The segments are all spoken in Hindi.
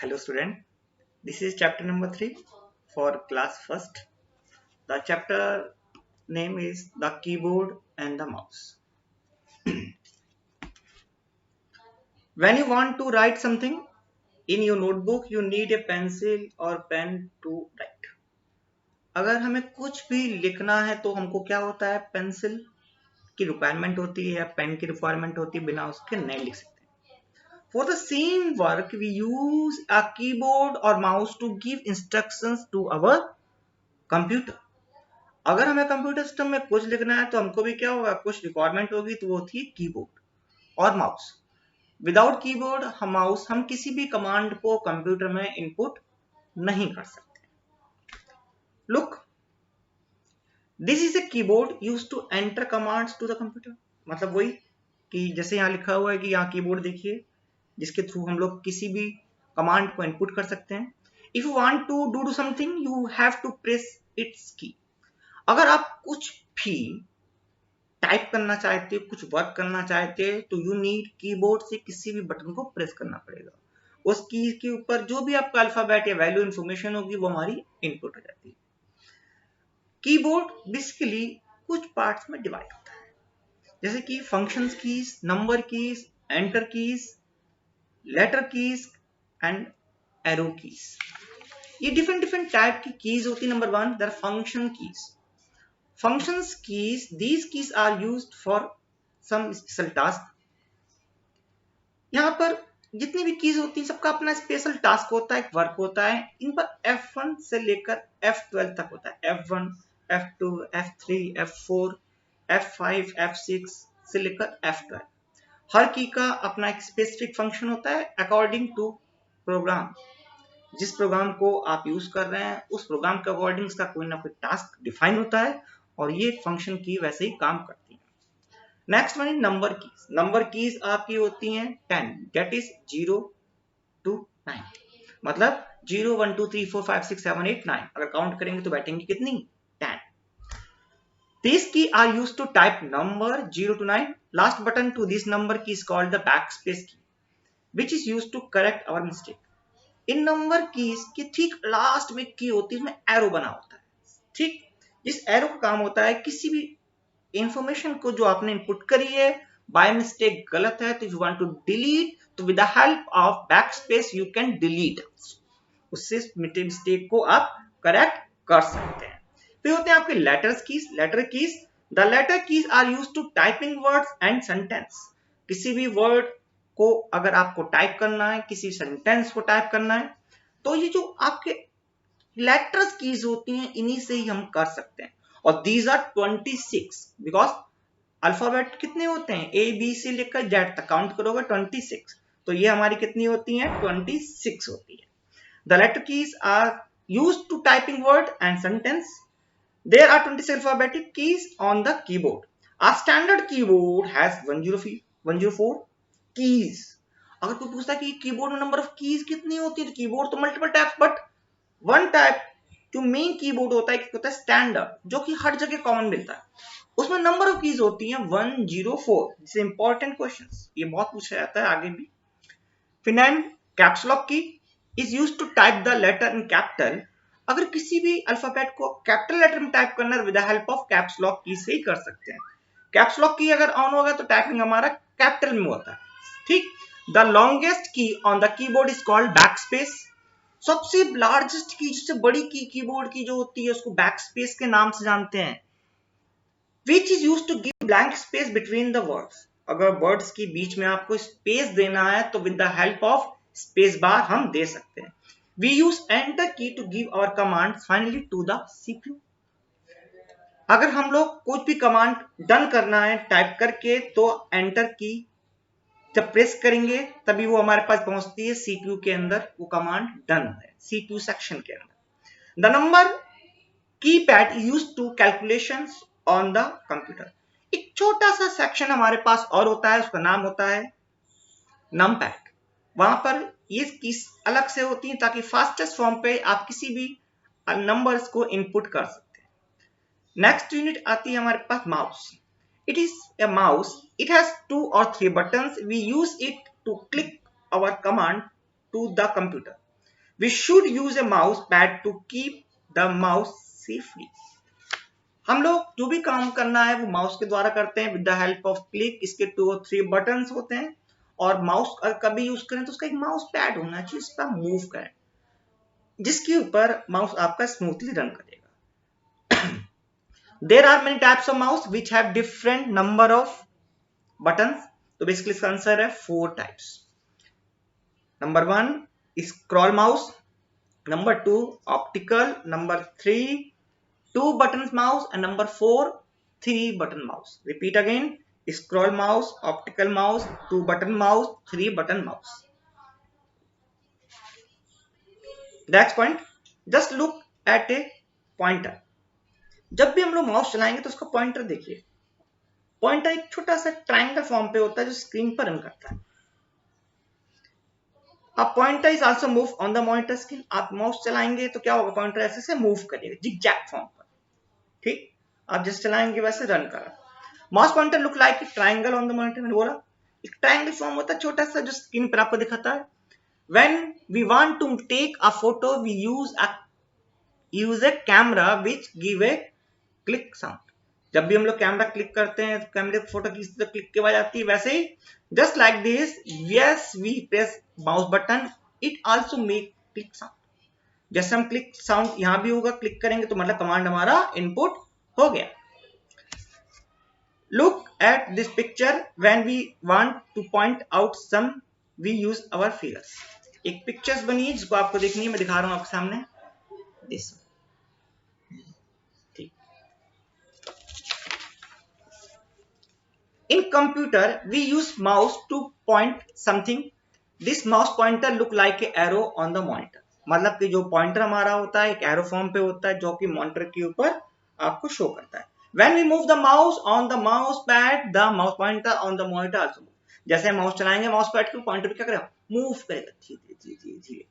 Hello student, this is chapter number 3 for class first. The chapter name is the keyboard and the mouse. When you want to write something in your notebook, you need a pencil or pen to write. अगर हमें कुछ भी लिखना है तो हमको क्या होता है, पेंसिल की रिक्वायरमेंट होती है या पेन की रिक्वायरमेंट होती है, बिना उसके नहीं लिख सकते. For the same work, we use a keyboard or mouse to give instructions to our computer. अगर हमें कंप्यूटर सिस्टम में कुछ लिखना है तो हमको भी क्या होगा, कुछ रिक्वायरमेंट होगी, तो वो थी कीबोर्ड और माउस. विदाउट कीबोर्ड माउस हम किसी भी कमांड को कंप्यूटर में इनपुट नहीं कर सकते. Look, this is a keyboard used to enter commands to the computer. मतलब वही कि जैसे यहाँ लिखा हुआ है कि यहाँ कीबोर्ड देखिए, जिसके थ्रू हम लोग किसी भी कमांड को इनपुट कर सकते हैं. If you want to do something you have to press its key. अगर आप कुछ भी टाइप करना चाहते हो, कुछ वर्क करना चाहते हैं, तो यू नीड कीबोर्ड से किसी भी बटन को प्रेस करना पड़ेगा. उस की के ऊपर जो भी आपका अल्फाबेट या वैल्यू इंफॉर्मेशन होगी वो हमारी इनपुट हो जाती है. कीबोर्ड बेसिकली कुछ पार्ट्स में डिवाइड होता है, जैसे कि functions keys, number keys, enter keys, letter keys and arrow keys. ये डिफरेंट टाइप की कीज होती है. Number one, there function keys. Functions keys, these keys are used for some special task. यहाँ पर जितनी भी कीज होती है सबका अपना स्पेशल टास्क होता है, एक वर्क होता है. इन पर F1 से लेकर F12 तक होता है. F1, F2, F3, F4, F5, F6 से लेकर F12. हर की का अपना एक स्पेसिफिक फंक्शन होता है अकॉर्डिंग टू प्रोग्राम. जिस प्रोग्राम को आप यूज कर रहे हैं उस प्रोग्राम के अकॉर्डिंग इसका कोई ना कोई टास्क डिफाइन होता है और ये फंक्शन की वैसे ही काम करती है. Next one is number keys. Number keys आपकी होती हैं 10, दैट इज 0 to 9. मतलब 0 1 2 3 4 5 6 7 8 9. अगर काउंट करेंगे तो बैठेंगे कितनी, 10. These key are used to type number 0 to 9. Last button to this number key is called the backspace key, which is used to correct our mistake. In number keys की ठीक लास्ट में की होती है, इसमें एरो बना होता है. ठीक, जिस एरो का काम होता है किसी भी इंफॉर्मेशन को जो आपने इनपुट करी है बाय मिस्टेक गलत है तो यू वांट टू डिलीट, तो with the help of backspace you can delete. उससे मिस्टेक को आप करेक्ट कर सकते हैं. फिर होते हैं आपके letters keys. Letter keys, the letter keys are used to typing words and sentence. किसी भी वर्ड को अगर आपको टाइप करना है, किसी सेंटेंस को टाइप करना है, तो ये जो आपके लेटर्स कीज होती हैं इन्हीं से ही हम कर सकते हैं. और दीज आर 26 बिकॉज अल्फाबेट कितने होते हैं, ए बी से लेकर जेड तक काउंट करोगे 26, तो ये हमारी कितनी होती है, 26 होती है. The letter keys are used to typing word and sentence. There are 26 alphabetic keys on the keyboard. A standard keyboard has 104 keys. अगर कोई पूछता है कि कीबोर्ड में नंबर ऑफ कीज कितनी होती है, तो कीबोर्ड तो multiple types, but one type जो मेन कीबोर्ड होता है स्टैंडर्ड, जो कि हर जगह कॉमन मिलता है, उसमें नंबर ऑफ कीज होती हैं 104. दिस इंपॉर्टेंट क्वेश्चंस, ये बहुत पूछा जाता है आगे भी. फिर nine, caps lock key is used to type the letter in capital. अगर किसी भी अल्फाबेट को कैपिटल लेटर में टाइप करना है with the help of caps lock की से ही कर सकते हैं. कैप्स लॉक की अगर ऑन होगा तो टाइपिंग हमारा कैपिटल में होता है. ठीक, the longest key on the keyboard is called backspace. सबसे लार्जेस्ट की, सबसे बड़ी की कीबोर्ड की जो होती है उसको बैकस्पेस के नाम से जानते हैं. Which is used to give blank space between the words. अगर वर्ड्स के बीच में आपको स्पेस देना है तो with the help of space bar हम दे सकते हैं. We use enter key to give our command finally to the CPU. अगर हम लोग कुछ भी कमांड डन करना है टाइप करके तो एंटर की जब प्रेस करेंगे तभी वो हमारे पास पहुंचती है सीपीयू के अंदर, वो कमांड डन है सीपीयू सेक्शन के अंदर. The number keypad used to calculations on the computer. एक छोटा सा सेक्शन हमारे पास और होता है, उसका नाम होता है नमपैड. वहां पर ये कीज अलग से होती है ताकि फास्टेस्ट फॉर्म पे आप किसी भी नंबर्स को इनपुट कर सकते हैं. नेक्स्ट यूनिट आती है हमारे पास mouse. It is a mouse. It has 2 or 3 buttons. We use it to click our command to the computer. We should use a mouse pad to keep the mouse safely. हम लोग जो भी काम करना है वो माउस के द्वारा करते हैं with the help of click. इसके 2 और 3 बटन्स होते हैं और माउस अगर कभी यूज करें तो उसका एक माउस पैड होना चाहिए, इस पर मूव करें जिसके ऊपर माउस आपका स्मूथली रन करेगा. There are many types of mouse which have different number of buttons. तो बेसिकली इसका आंसर है 4 types. Number 1 scroll mouse, number 2 optical, number 3 2 buttons mouse, and number 4 3 button mouse. Repeat again: scroll mouse, optical mouse, 2 button mouse, 3 button mouse. Next point, just look at a pointer. जब भी हम लोग माउस चलाएंगे तो उसका पॉइंटर देखिए. पॉइंटर एक छोटा सा ट्रायंगल फॉर्म पे होता है जो स्क्रीन पर रन करता है. अब pointer is also move on the monitor screen. आप माउस चलाएंगे तो क्या होगा, पॉइंटर ऐसे से मूव करेगा जिगजैग फॉर्म पर. ठीक, आप जैसे चलाएंगे वैसे रन करेगा. Mouse pointer look like A triangle on the monitor. मैंने बोला एक ट्रायंगल फॉर्म होता है छोटा सा जो स्क्रीन पर आपको दिखाता है. When we want to take a photo, we use a camera which give a click sound. जब भी हम लोग कैमरा क्लिक करते हैं तो कैमरे फोटो खींचते तो क्लिक की आवाज आती है. वैसे ही just like this, yes we press mouse button, it also make click sound. जैसे हम क्लिक साउंड यहां भी होगा, क्लिक करेंगे तो मतलब कमांड हमारा इनपुट हो गया. Look at this picture. When we want to point out some, we use our fingers. एक पिक्चर्स बनी है जिसको आपको देखनी है, मैं दिखा रहा हूं आपके सामने. दिस ठीक. In computer we use mouse to point something. This mouse pointer look like a arrow on the monitor. मतलब कि जो पॉइंटर हमारा होता है एक एरो फॉर्म पे होता है जो कि मॉनिटर के ऊपर आपको शो करता है. When we move the mouse on the mouse pad, the mouse pointer on the monitor also move. जैसे माउस चलाएंगे माउस पैड के पॉइंटर क्या करेगा, मूव करेगा धीरे धीरे धीरे.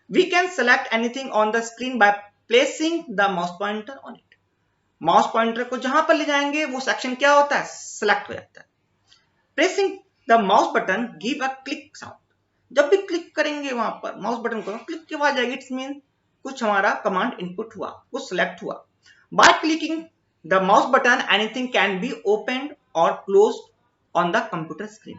We can select anything on the screen by placing the mouse pointer on it. Mouse pointer को जहां पर ले जाएंगे वो सेक्शन क्या होता है, सेलेक्ट हो जाता है. Pressing the mouse button give a click sound. जब भी क्लिक करेंगे वहां पर माउस बटन को क्लिक की आवाज आएगी. इट्स मीन कुछ हमारा कमांड इनपुट हुआ, कुछ सेलेक्ट हुआ. By clicking the mouse button, anything can be opened or closed on the computer screen.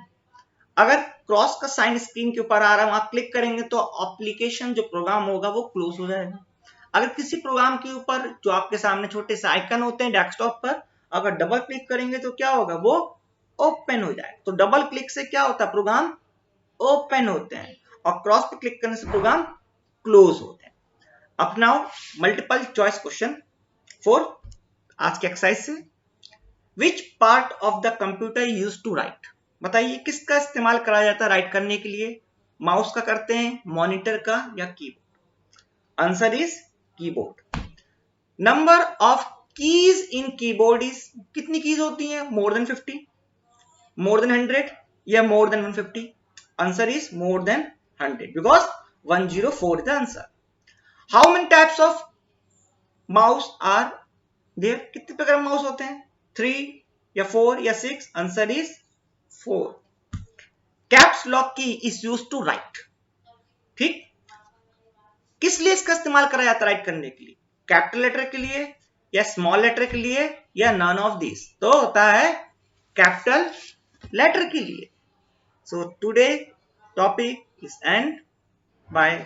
अगर क्रॉस का साइन स्क्रीन के ऊपर आ रहा है वहां क्लिक करेंगे तो एप्लीकेशन जो प्रोग्राम होगा वो क्लोज हो जाएगा. अगर किसी प्रोग्राम के ऊपर जो आपके सामने छोटे से आइकन होते हैं डेस्कटॉप पर, अगर डबल क्लिक करेंगे तो क्या होगा, वो ओपन हो जाएगा. तो डबल क्लिक से क्या होता है, प्रोग्राम ओपन होते हैं और क्रॉस पे क्लिक करने से प्रोग्राम क्लोज होते हैं. अब now multiple choice question for आज के एक्सरसाइज से. Which part of the computer use to write. बताइए किसका इस्तेमाल करा जाता है राइट करने के लिए. माउस का करते हैं, मॉनिटर का या keyboard. Answer is keyboard. Number of keys in keyboard is. कितनी कीज होती हैं, मोर देन 50, मोर देन 100 या more than 150. Answer is more than 100 because 104 is the answer. How many types of mouse are there. कितने प्रकार के माउस होते हैं, 3 या 4 या 6. Answer is 4. Caps lock key is used to right. ठीक, किस लिए इसका इस्तेमाल करा जाता है राइट करने के लिए, कैपिटल लेटर के लिए या स्मॉल लेटर के लिए या नन ऑफ दिस. तो होता है कैपिटल लेटर के लिए. So today topic is end. Bye.